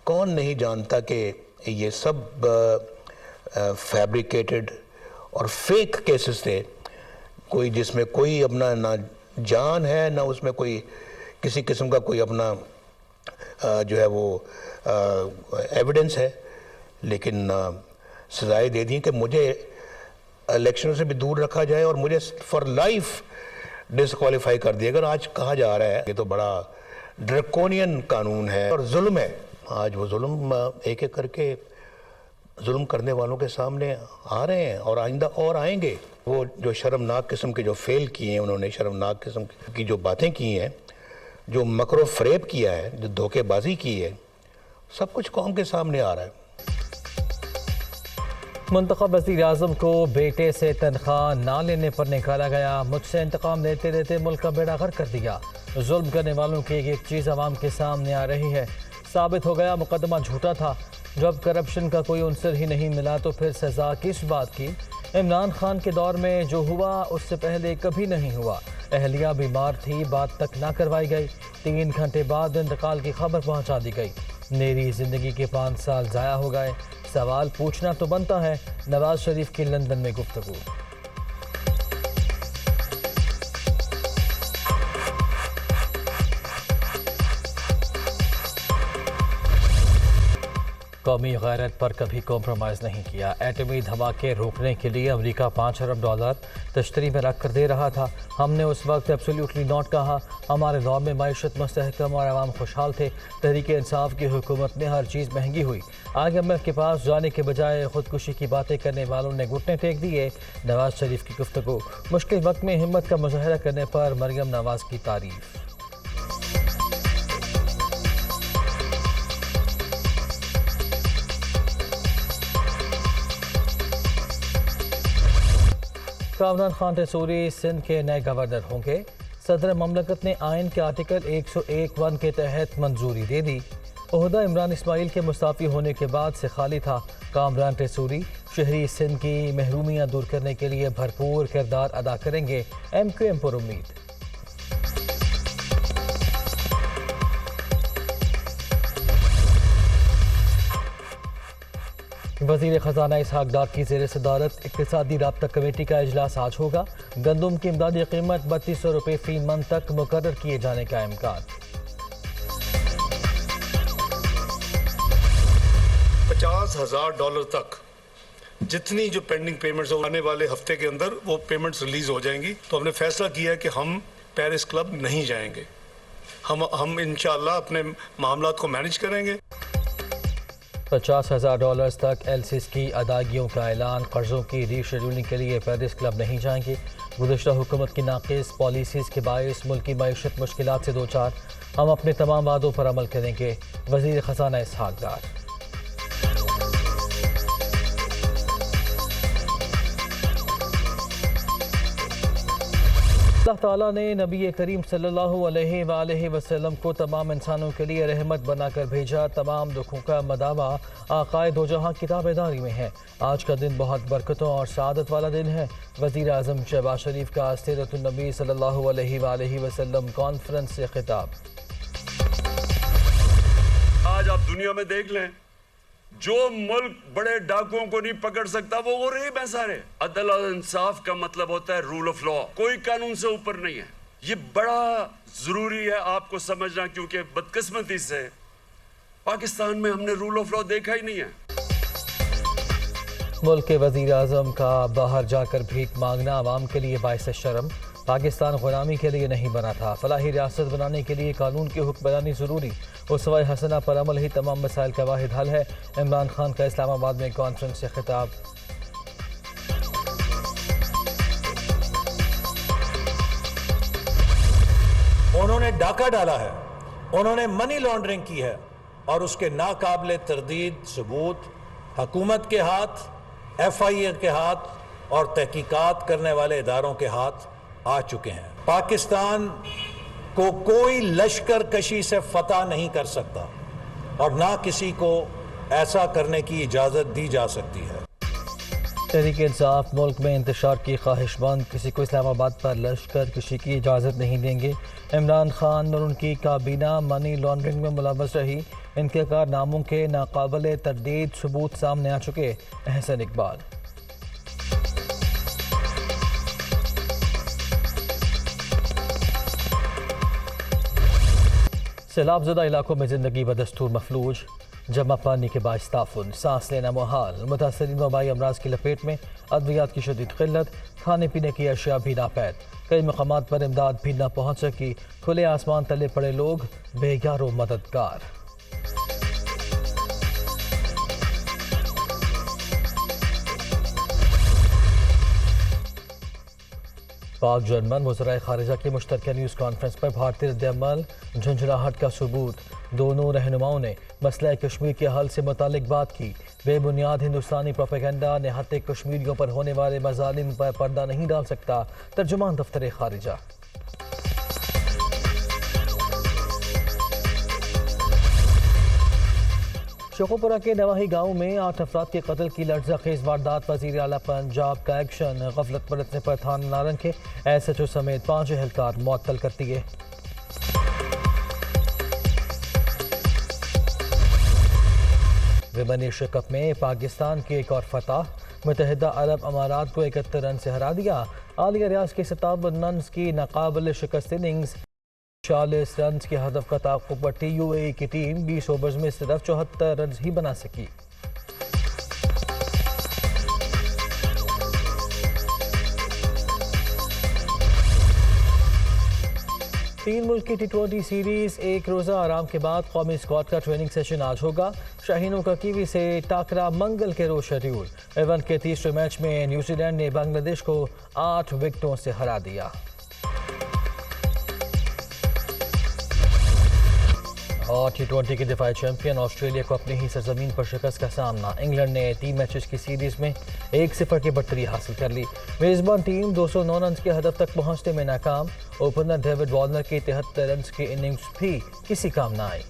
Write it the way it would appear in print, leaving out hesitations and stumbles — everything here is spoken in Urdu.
کون نہیں جانتا کہ یہ سب فیبریکیٹڈ اور فیک کیسز تھے، کوئی جس میں کوئی اپنا نہ جان ہے نہ اس میں کوئی کسی قسم کا کوئی اپنا جو ہے وہ ایویڈنس ہے، لیکن سزائیں دے دیں کہ مجھے الیکشنوں سے بھی دور رکھا جائے اور مجھے فار لائف ڈسکوالیفائی کر دیا۔ اگر آج کہا جا رہا ہے یہ تو بڑا ڈرکونین قانون ہے اور ظلم ہے، آج وہ ظلم ایک ایک کر کے ظلم کرنے والوں کے سامنے آ رہے ہیں اور آئندہ اور آئیں گے۔ وہ جو شرمناک قسم کے جو فیل کیے ہیں، انہوں نے شرمناک قسم کی جو باتیں کی ہیں، جو مکر و فریب کیا ہے، جو دھوکے بازی کی ہے، سب کچھ قوم کے سامنے آ رہا ہے۔ منتخب وزیر اعظم کو بیٹے سے تنخواہ نہ لینے پر نکالا گیا، مجھ سے انتقام لیتے لیتے ملک کا بیڑا غرق کر دیا۔ ظلم کرنے والوں کی ایک چیز عوام کے سامنے آ رہی ہے، ثابت ہو گیا مقدمہ جھوٹا تھا۔ جب کرپشن کا کوئی عنصر ہی نہیں ملا تو پھر سزا کس بات کی؟ عمران خان کے دور میں جو ہوا اس سے پہلے کبھی نہیں ہوا۔ اہلیہ بیمار تھی، بات تک نہ کروائی گئی، 3 گھنٹے بعد انتقال کی خبر پہنچا دی گئی۔ میری زندگی کے 5 سال ضائع ہو گئے۔ سوال پوچھنا تو بنتا ہے۔ نواز شریف کی لندن میں گفتگو۔ قومی غیرت پر کبھی کمپرومائز نہیں کیا۔ ایٹمی دھماکے روکنے کے لیے امریکہ $5 ارب تشتری میں رکھ کر دے رہا تھا۔ ہم نے اس وقت ایبسولیوٹلی ناٹ کہا۔ ہمارے دور میں معیشت مستحکم اور عوام خوشحال تھے۔ تحریک انصاف کی حکومت میں ہر چیز مہنگی ہوئی۔ IMF کے پاس جانے کے بجائے خودکشی کی باتیں کرنے والوں نے گھٹنے ٹیک دیے۔ نواز شریف کی گفتگو۔ مشکل وقت میں ہمت کا مظاہرہ کرنے پر مریم نواز کی تعریف۔ کامران خان ٹیسوری سندھ کے نئے گورنر ہوں گے۔ صدر مملکت نے آئین کے آرٹیکل 101 کے تحت منظوری دے دی۔ عہدہ عمران اسماعیل کے مستعفی ہونے کے بعد سے خالی تھا۔ کامران ٹیسوری شہری سندھ کی محرومیاں دور کرنے کے لیے بھرپور کردار ادا کریں گے، MQM پر امید۔ وزیر خزانہ اسحاق ڈار کی زیر صدارت اقتصادی رابطہ کمیٹی کا اجلاس آج ہوگا۔ گندم کی امدادی قیمت 3200 روپے فی من تک مقرر کیے جانے کا امکان۔ $50,000 تک جتنی جو پینڈنگ پیمنٹس آنے والے ہفتے کے اندر وہ پیمنٹس ریلیز ہو جائیں گی۔ تو ہم نے فیصلہ کیا ہے کہ ہم پیرس کلب نہیں جائیں گے۔ ہم انشاءاللہ اپنے معاملات کو مینج کریں گے۔ $50,000 تک LCs کی ادائیگیوں کا اعلان۔ قرضوں کی ری شیڈولنگ کے لیے پیرس کلب نہیں جائیں گے۔ گزشتہ حکومت کی ناقص پالیسیز کے باعث ملکی معیشت مشکلات سے دوچار۔ ہم اپنے تمام وعدوں پر عمل کریں گے، وزیر خزانہ اسحاق ڈار۔ اللہ تعالیٰ نے نبی کریم صلی اللہ علیہ وآلہ وسلم کو تمام انسانوں کے لیے رحمت بنا کر بھیجا۔ تمام دکھوں کا مداوع آقائے دو جہاں کی تابعداری میں ہے۔ آج کا دن بہت برکتوں اور سعادت والا دن ہے۔ وزیر اعظم شہباز شریف کا سیرت النبی صلی اللہ علیہ وآلہ وسلم کانفرنس سے خطاب۔ آج آپ دنیا میں دیکھ لیں، جو ملک بڑے ڈاکوؤں کو نہیں پکڑ سکتا وہ غریب ہیں سارے۔ عدل اور انصاف کا مطلب ہوتا ہے رول آف لا۔ کوئی قانون سے اوپر نہیں ہے۔ یہ بڑا ضروری ہے آپ کو سمجھنا، کیونکہ بدقسمتی سے پاکستان میں ہم نے رول آف لا دیکھا ہی نہیں ہے۔ ملک کے وزیر اعظم کا باہر جا کر بھیک مانگنا عوام کے لیے باعث شرم۔ پاکستان غلامی کے لیے نہیں بنا تھا۔ فلاحی ریاست بنانے کے لیے قانون کی حکمرانی ضروری۔ اسوہ حسنہ پر عمل ہی تمام مسائل کا واحد حل ہے۔ عمران خان کا اسلام آباد میں کانفرنس سے خطاب۔ انہوں نے ڈاکہ ڈالا ہے، انہوں نے منی لانڈرنگ کی ہے، اور اس کے ناقابل تردید ثبوت حکومت کے ہاتھ، FIA کے ہاتھ اور تحقیقات کرنے والے اداروں کے ہاتھ آ چکے ہیں۔ پاکستان کو کوئی لشکر کشی سے فتح نہیں کر سکتا اور نہ کسی کو ایسا کرنے کی اجازت دی جا سکتی ہے۔ تحریک انصاف ملک میں انتشار کی خواہش مند، کسی کو اسلام آباد پر لشکر کشی کی اجازت نہیں دیں گے۔ عمران خان اور ان کی کابینہ منی لانڈرنگ میں ملوث رہی، ان کے کارناموں کے ناقابل تردید ثبوت سامنے آ چکے۔ احسن اقبال۔ سیلاب زدہ علاقوں میں زندگی بدستور مفلوج، جمع پانی کے باعث تعفن، سانس لینا محال، متاثرین وبائی امراض کی لپیٹ میں، ادویات کی شدید قلت، کھانے پینے کی اشیاء بھی ناپید، کئی مقامات پر امداد بھی نہ پہنچ سکی، کھلے آسمان تلے پڑے لوگ بے یار و مددگار۔ پاک جرمن وزرائے خارجہ کی مشترکہ نیوز کانفرنس پر بھارتی رد عمل جھنجھلاہٹ کا ثبوت، دونوں رہنماؤں نے مسئلہ کشمیر کے حل سے متعلق بات کی۔ بے بنیاد ہندوستانی پروپیگنڈا نہتے کشمیریوں پر ہونے والے مظالم پر پردہ نہیں ڈال سکتا، ترجمان دفتر خارجہ۔ شوقوپورہ کے نواحی گاؤں میں 8 افراد کے قتل کی لرزہ خیز واردات، وزیر اعلیٰ پنجاب کا ایکشن، غفلت برتنے پر تھانہ نارنگ کے ایس ایچ او سمیت 5 اہلکار معطل کر دیے۔ ویمن ایشیا کپ میں پاکستان کی ایک اور فتح، متحدہ عرب امارات کو 71 رن سے ہرا دیا۔ عالیہ ریاض کی 57 رنز کی ناقابل شکست اننگز، 40 رنز کے ہدف کا تعاقب پر ٹی یو اے ای کی ٹیم 20 اوورز میں صرف 74 رنز ہی بنا سکی۔ تین ملک کی ٹی20 سیریز ایک روزہ آرام کے بعد قومی اسکواڈ کا ٹریننگ سیشن آج ہوگا۔ شاہینوں کا کیوی سے ٹاکرا منگل کے روز شیڈیول۔ ایون کے تیسرے میچ میں نیوزی لینڈ نے بنگلہ دیش کو 8 وکٹوں سے ہرا دیا۔ اور ٹی20 کے دفاعی چیمپئن آسٹریلیا کو اپنی ہی سرزمین پر شکست کا سامنا، انگلینڈ نے 3 میچز کی سیریز میں 1-0 کی برتری حاصل کر لی۔ میزبان ٹیم 209 رنز کے ہدف تک پہنچنے میں ناکام، اوپنر ڈیوڈ وارنر کی 73 رنز کی اننگز بھی کسی کام نہ آئی۔